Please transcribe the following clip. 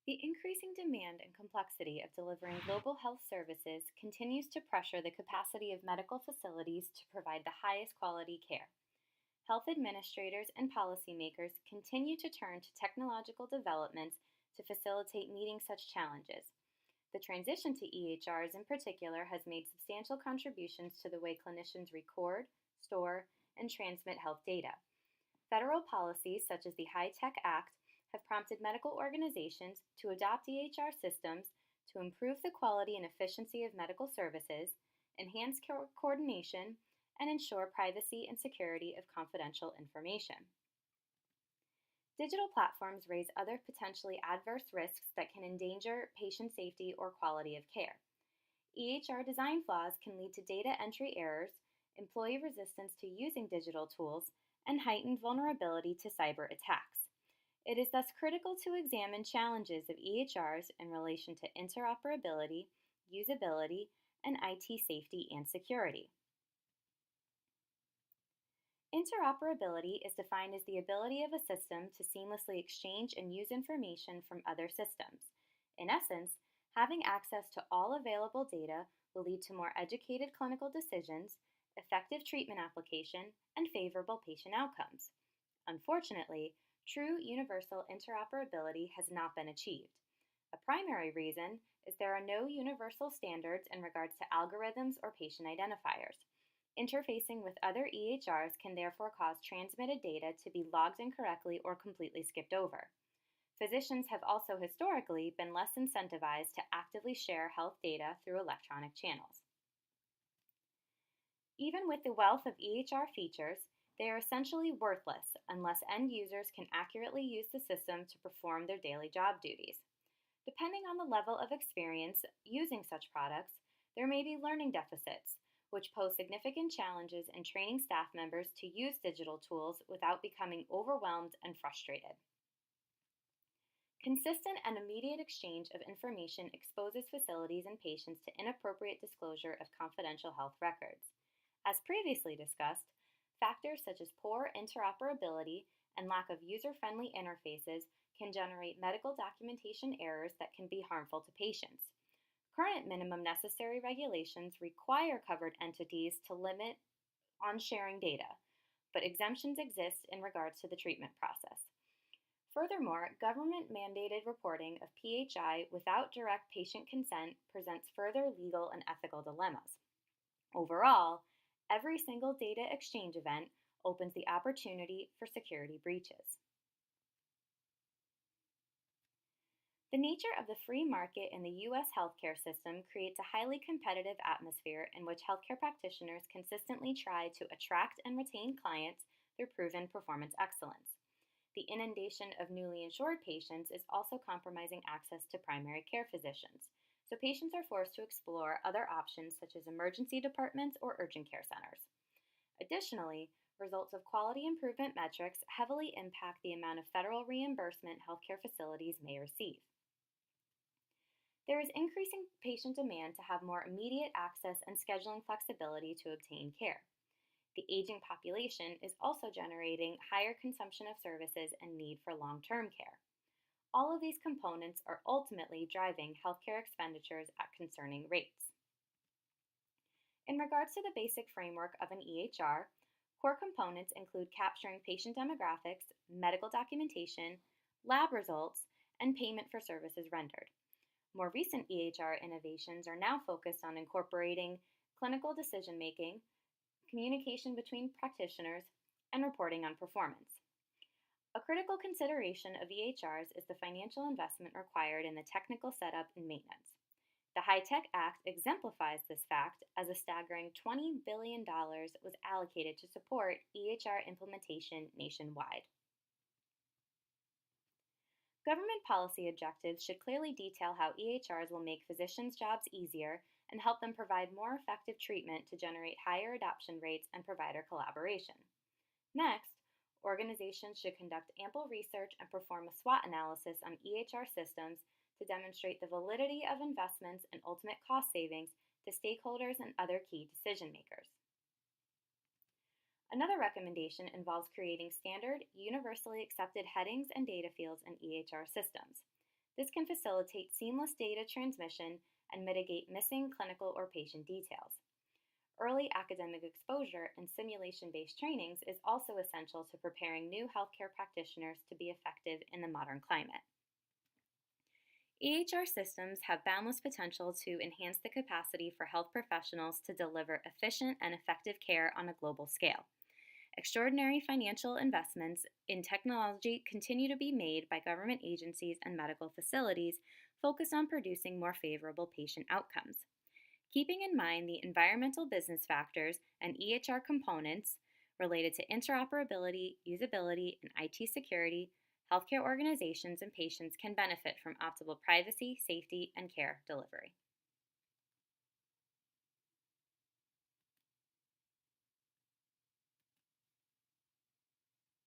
The increasing demand and complexity of delivering global health services continues to pressure the capacity of medical facilities to provide the highest quality care. Health administrators and policymakers continue to turn to technological developments to facilitate meeting such challenges. The transition to EHRs in particular has made substantial contributions to the way clinicians record, store, and transmit health data. Federal policies such as the HITECH Act have prompted medical organizations to adopt EHR systems to improve the quality and efficiency of medical services, enhance coordination, and ensure privacy and security of confidential information. Digital platforms raise other potentially adverse risks that can endanger patient safety or quality of care. EHR design flaws can lead to data entry errors, employee resistance to using digital tools, and heightened vulnerability to cyber attacks. It is thus critical to examine challenges of EHRs in relation to interoperability, usability, and IT safety and security. Interoperability is defined as the ability of a system to seamlessly exchange and use information from other systems. In essence, having access to all available data will lead to more educated clinical decisions, effective treatment application, and favorable patient outcomes. Unfortunately, true universal interoperability has not been achieved. A primary reason is there are no universal standards in regards to algorithms or patient identifiers. Interfacing with other EHRs can therefore cause transmitted data to be logged incorrectly or completely skipped over. Physicians have also historically been less incentivized to actively share health data through electronic channels. Even with the wealth of EHR features, they are essentially worthless unless end users can accurately use the system to perform their daily job duties. Depending on the level of experience using such products, there may be learning deficits, which pose significant challenges in training staff members to use digital tools without becoming overwhelmed and frustrated. Consistent and immediate exchange of information exposes facilities and patients to inappropriate disclosure of confidential health records. As previously discussed, factors such as poor interoperability and lack of user-friendly interfaces can generate medical documentation errors that can be harmful to patients. Current minimum necessary regulations require covered entities to limit on sharing data, but exemptions exist in regards to the treatment process. Furthermore, government-mandated reporting of PHI without direct patient consent presents further legal and ethical dilemmas. Overall, every single data exchange event opens the opportunity for security breaches. The nature of the free market in the U.S. healthcare system creates a highly competitive atmosphere in which healthcare practitioners consistently try to attract and retain clients through proven performance excellence. The inundation of newly insured patients is also compromising access to primary care physicians, so patients are forced to explore other options such as emergency departments or urgent care centers. Additionally, results of quality improvement metrics heavily impact the amount of federal reimbursement healthcare facilities may receive. There is increasing patient demand to have more immediate access and scheduling flexibility to obtain care. The aging population is also generating higher consumption of services and need for long-term care. All of these components are ultimately driving healthcare expenditures at concerning rates. In regards to the basic framework of an EHR, core components include capturing patient demographics, medical documentation, lab results, and payment for services rendered. More recent EHR innovations are now focused on incorporating clinical decision-making, communication between practitioners, and reporting on performance. A critical consideration of EHRs is the financial investment required in the technical setup and maintenance. The HITECH Act exemplifies this fact as a staggering $20 billion was allocated to support EHR implementation nationwide. Government policy objectives should clearly detail how EHRs will make physicians' jobs easier and help them provide more effective treatment to generate higher adoption rates and provider collaboration. Next, organizations should conduct ample research and perform a SWOT analysis on EHR systems to demonstrate the validity of investments and ultimate cost savings to stakeholders and other key decision makers. Another recommendation involves creating standard, universally accepted headings and data fields in EHR systems. This can facilitate seamless data transmission and mitigate missing clinical or patient details. Early academic exposure and simulation based trainings is also essential to preparing new healthcare practitioners to be effective in the modern climate. EHR systems have boundless potential to enhance the capacity for health professionals to deliver efficient and effective care on a global scale. Extraordinary financial investments in technology continue to be made by government agencies and medical facilities focused on producing more favorable patient outcomes. Keeping in mind the environmental business factors and EHR components related to interoperability, usability, and IT security, healthcare organizations and patients can benefit from optimal privacy, safety, and care delivery.